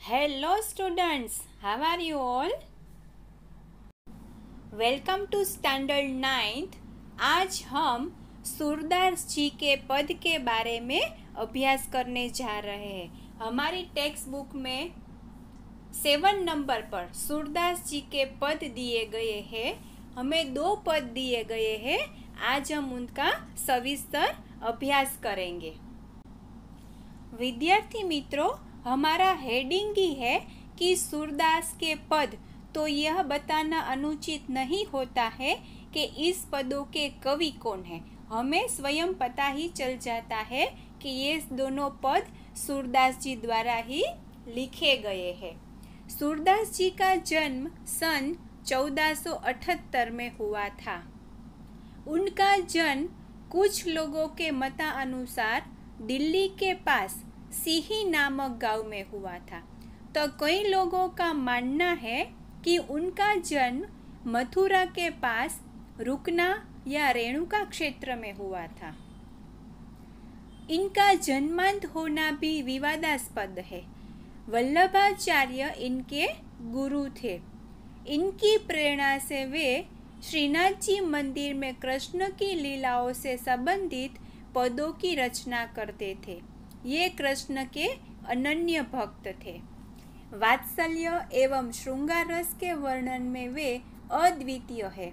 Hello students, how are you all? Welcome to standard 9th। आज हम सूरदास जी के पद के बारे में अभ्यास करने जा रहे हैं। हमारी टेक्स्ट बुक में 7 नंबर पर सूरदास जी के पद दिए गए हैं। हमें 2 पद दिए गए हैं। आज हम उनका सविस्तर अभ्यास करेंगे। विद्यार्थी मित्रों, हमारा हेडिंग ही है कि सूरदास के पद, तो यह बताना अनुचित नहीं होता है कि इस पदों के कवि कौन हैं। हमें स्वयं पता ही चल जाता है कि ये दोनों पद सूरदास जी द्वारा ही लिखे गए हैं। सूरदास जी का जन्म सन 1478 में हुआ था। उनका जन्म कुछ लोगों के मतानुसार दिल्ली के पास सीही नामक गांव में हुआ था, तो कई लोगों का मानना है कि उनका जन्म मथुरा के पास रुकना या रेणुका क्षेत्र में हुआ था। इनका जन्मांत होना भी विवादास्पद है। वल्लभाचार्य इनके गुरु थे। इनकी प्रेरणा से वे श्रीनाथ जी मंदिर में कृष्ण की लीलाओं से संबंधित पदों की रचना करते थे। ये कृष्ण के अनन्य भक्त थे। वात्सल्य एवं श्रृंगार रस के वर्णन में वे अद्वितीय है।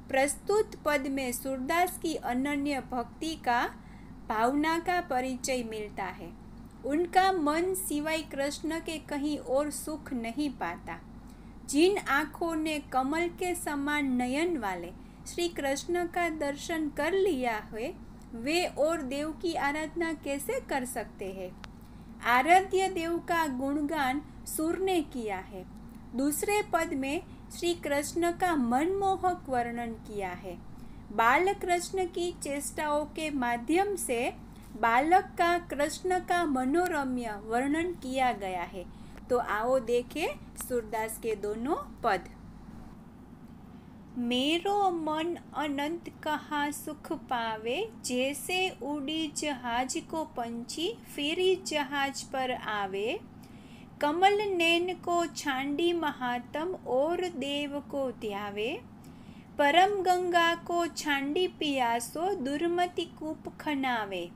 प्रस्तुत पद में सूरदास की अनन्य भक्ति का भावना का परिचय मिलता है। उनका मन सिवाय कृष्ण के कहीं और सुख नहीं पाता। जिन आँखों ने कमल के समान नयन वाले श्री कृष्ण का दर्शन कर लिया है, वे और देव की आराधना कैसे कर सकते हैं। आराध्य देव का गुणगान सुर ने किया है। दूसरे पद में श्री कृष्ण का मनमोहक वर्णन किया है। बाल कृष्ण की चेष्टाओं के माध्यम से बालक का कृष्ण का मनोरम्य वर्णन किया गया है। तो आओ देखें सूरदास के दोनों पद। मेरो मन अनंत कहाँ सुख पावे, जैसे उड़ी जहाज को पंछी फिरी जहाज पर आवे। कमल नैन को छांडी महात्म और देव को ध्यावे। परम गंगा को छांडी पियासो दुर्मति कूप खनावे।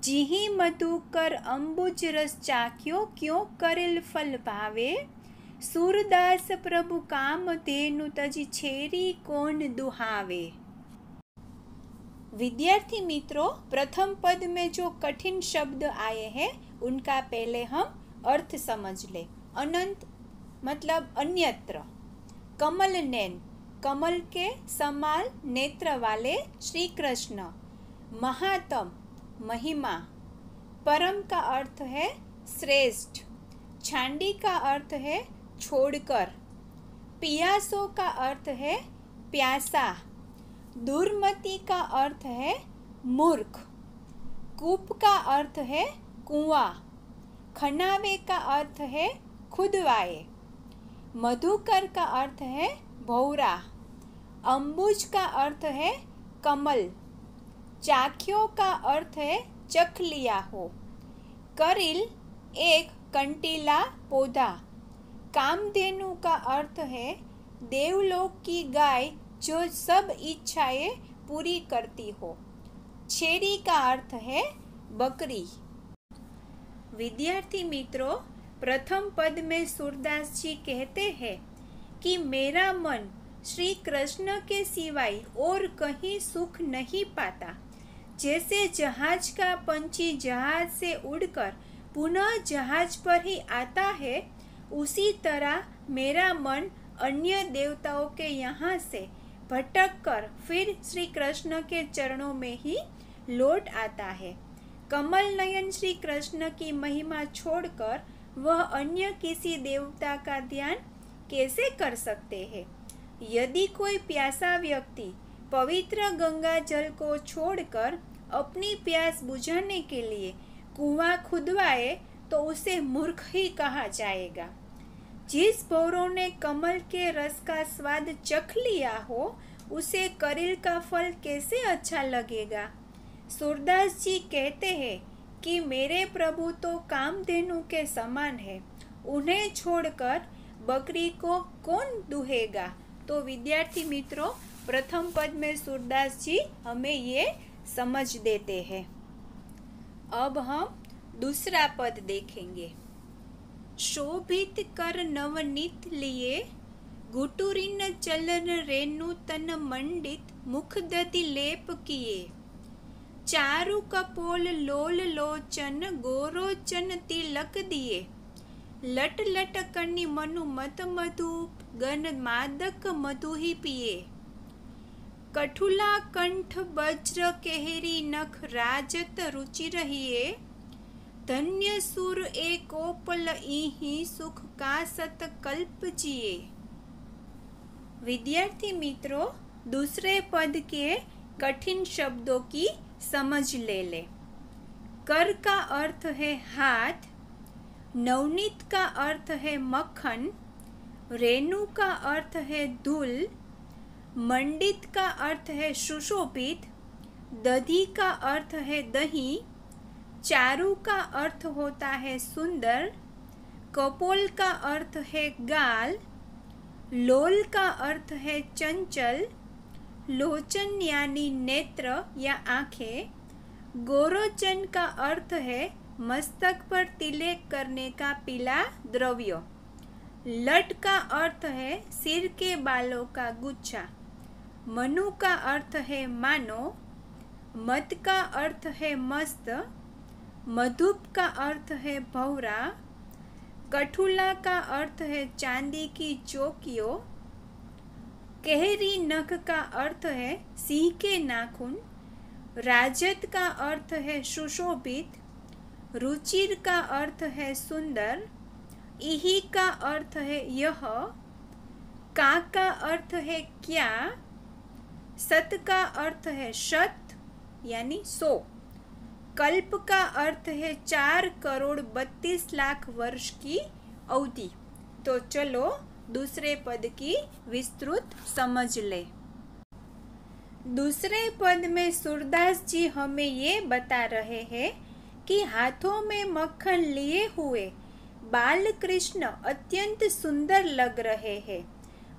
जिही मधु कर अम्बुज रस चाख्यो क्यों करिल फल भावे। सूरदास प्रभु काम धेनु तजी छेरी कौन दुहावे। विद्यार्थी मित्रों, प्रथम पद में जो कठिन शब्द आए हैं उनका पहले हम अर्थ समझ ले। अनंत मतलब अन्यत्र। कमल नैन, कमल के समान नेत्र वाले श्री कृष्ण। महात्म, महिमा। परम का अर्थ है श्रेष्ठ। छांडी का अर्थ है छोड़कर। पियासो का अर्थ है प्यासा। दुर्मति का अर्थ है मूर्ख। कूप का अर्थ है कुआं। खनावे का अर्थ है खुदवाए। मधुकर का अर्थ है भौरा। अम्बुज का अर्थ है कमल। चाख्यो का अर्थ है चख लिया हो। करिल एक कंटीला पौधा। कामधेनु का अर्थ है देवलोक की गाय जो सब इच्छाएं पूरी करती हो। छेरी का अर्थ है बकरी। विद्यार्थी मित्रों, प्रथम पद में सूरदास जी कहते हैं कि मेरा मन श्री कृष्ण के सिवाय और कहीं सुख नहीं पाता। जैसे जहाज का पंछी जहाज से उड़कर पुनः जहाज पर ही आता है, उसी तरह मेरा मन अन्य देवताओं के यहाँ से भटक कर फिर श्री कृष्ण के चरणों में ही लौट आता है। कमल नयन श्री कृष्ण की महिमा छोड़कर वह अन्य किसी देवता का ध्यान कैसे कर सकते हैं। यदि कोई प्यासा व्यक्ति पवित्र गंगा जल को छोड़कर अपनी प्यास बुझाने के लिए कुआं खुदवाए तो उसे मूर्ख ही कहा जाएगा। जिस भौरों ने कमल के रस का स्वाद चख लिया हो, उसे करिल का फल कैसे अच्छा लगेगा। सूरदास जी कहते हैं कि मेरे प्रभु तो कामधेनु के समान है उन्हें छोड़कर बकरी को कौन दूहेगा। तो विद्यार्थी मित्रों, प्रथम पद में सूरदास जी हमें ये समझ देते हैं। अब हम दूसरा पद देखेंगे। शोभित कर नवनीत लिए, घुटुरीन चलन रेणु तन मंडित, मुख दधि लेप किए। चारु कपोल लोल लोचन, गोरोचन तिलक दिए। लट लट करनी मनु मत मधुप, गन मादक मधु ही पिए। कठुला कंठ वज्र केहरी नख, राजत रुचि रहिए। धन्य सुर ए कोपल इहि, सुख का सत कल्प जिए। विद्यार्थी मित्रों, दूसरे पद के कठिन शब्दों की समझ ले। कर का अर्थ है हाथ, नवनीत का अर्थ है मक्खन, रेणु का अर्थ है धूल, मंडित का अर्थ है सुशोभित, दधी का अर्थ है दही, चारु का अर्थ होता है सुंदर, कपोल का अर्थ है गाल, लोल का अर्थ है चंचल, लोचन यानी नेत्र या आंखें, गोरोचन का अर्थ है मस्तक पर तिलक करने का पीला द्रव्य, लट का अर्थ है सिर के बालों का गुच्छा, मनु का अर्थ है मानो, मत का अर्थ है मस्त, मधुप का अर्थ है भौरा, कठुला का अर्थ है चांदी की चौकियों, केहरी नख का अर्थ है सिंह के नाखून, राजत का अर्थ है सुशोभित, रुचिर का अर्थ है सुंदर, इही का अर्थ है यह, का अर्थ है क्या, सत का अर्थ है शत यानी 100, कल्प का अर्थ है 4,32,00,000 वर्ष की अवधि। तो चलो दूसरे पद की विस्तृत समझ ले। दूसरे पद में सूरदास जी हमें ये बता रहे हैं कि हाथों में मक्खन लिए हुए बाल कृष्ण अत्यंत सुंदर लग रहे हैं।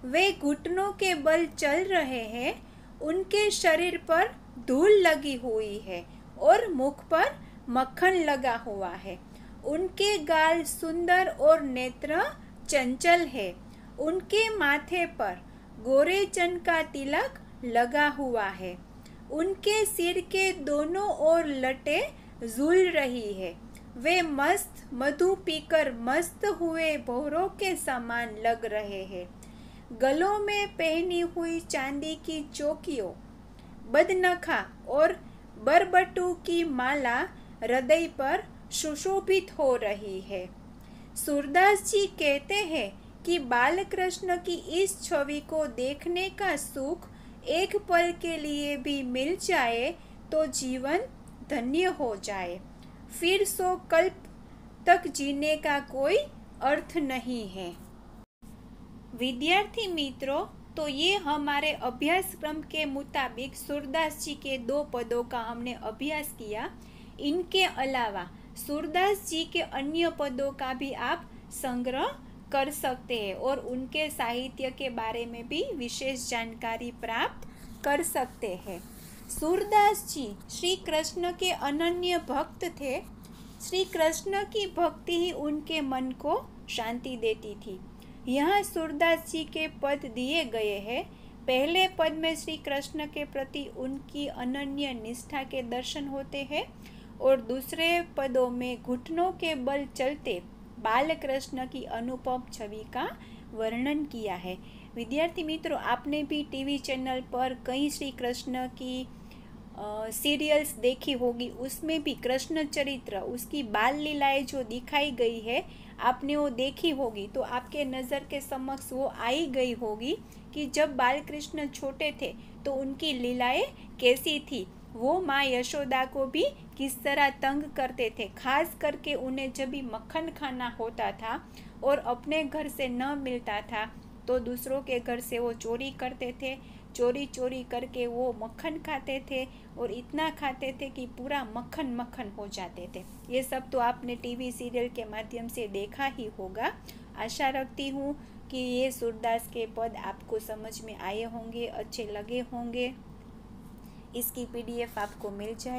वे घुटनों के बल चल रहे हैं, उनके शरीर पर धूल लगी हुई है और मुख पर मक्खन लगा हुआ है। उनके गाल सुंदर और नेत्र चंचल है। उनके माथे पर गोरेचन का तिलक लगा हुआ है। उनके सिर के दोनों ओर लटें झूल रही है। वे मस्त मधु पीकर मस्त हुए भौरों के समान लग रहे हैं। गलों में पहनी हुई चांदी की चौकियों, बदनखा और बरबटू की माला हृदय पर सुशोभित हो रही है। सूरदास जी कहते हैं कि बालकृष्ण की इस छवि को देखने का सुख एक पल के लिए भी मिल जाए तो जीवन धन्य हो जाए। फिर 100 कल्प तक जीने का कोई अर्थ नहीं है। विद्यार्थी मित्रों, तो ये हमारे अभ्यासक्रम के मुताबिक सूरदास जी के 2 पदों का हमने अभ्यास किया। इनके अलावा सूरदास जी के अन्य पदों का भी आप संग्रह कर सकते हैं और उनके साहित्य के बारे में भी विशेष जानकारी प्राप्त कर सकते हैं। सूरदास जी श्री कृष्ण के अनन्य भक्त थे। श्री कृष्ण की भक्ति ही उनके मन को शांति देती थी। यहाँ सूरदास जी के पद दिए गए हैं। पहले पद में श्री कृष्ण के प्रति उनकी अनन्य निष्ठा के दर्शन होते हैं और दूसरे पदों में घुटनों के बल चलते बाल कृष्ण की अनुपम छवि का वर्णन किया है। विद्यार्थी मित्रों, आपने भी टीवी चैनल पर कई श्री कृष्ण की सीरियल्स देखी होगी। उसमें भी कृष्ण चरित्र, उसकी बाल लीलाएं जो दिखाई गई है, आपने वो देखी होगी तो आपके नज़र के समक्ष वो आई गई होगी कि जब बाल कृष्ण छोटे थे तो उनकी लीलाएं कैसी थी। वो माँ यशोदा को भी किस तरह तंग करते थे, खास करके उन्हें जब भी मक्खन खाना होता था और अपने घर से न मिलता था तो दूसरों के घर से वो चोरी करते थे। चोरी चोरी करके वो मक्खन खाते थे और इतना खाते थे कि पूरा मक्खन मक्खन हो जाते थे। ये सब तो आपने टीवी सीरियल के माध्यम से देखा ही होगा। आशा रखती हूँ कि ये सूरदास के पद आपको समझ में आए होंगे, अच्छे लगे होंगे। इसकी PDF आपको मिल जाए।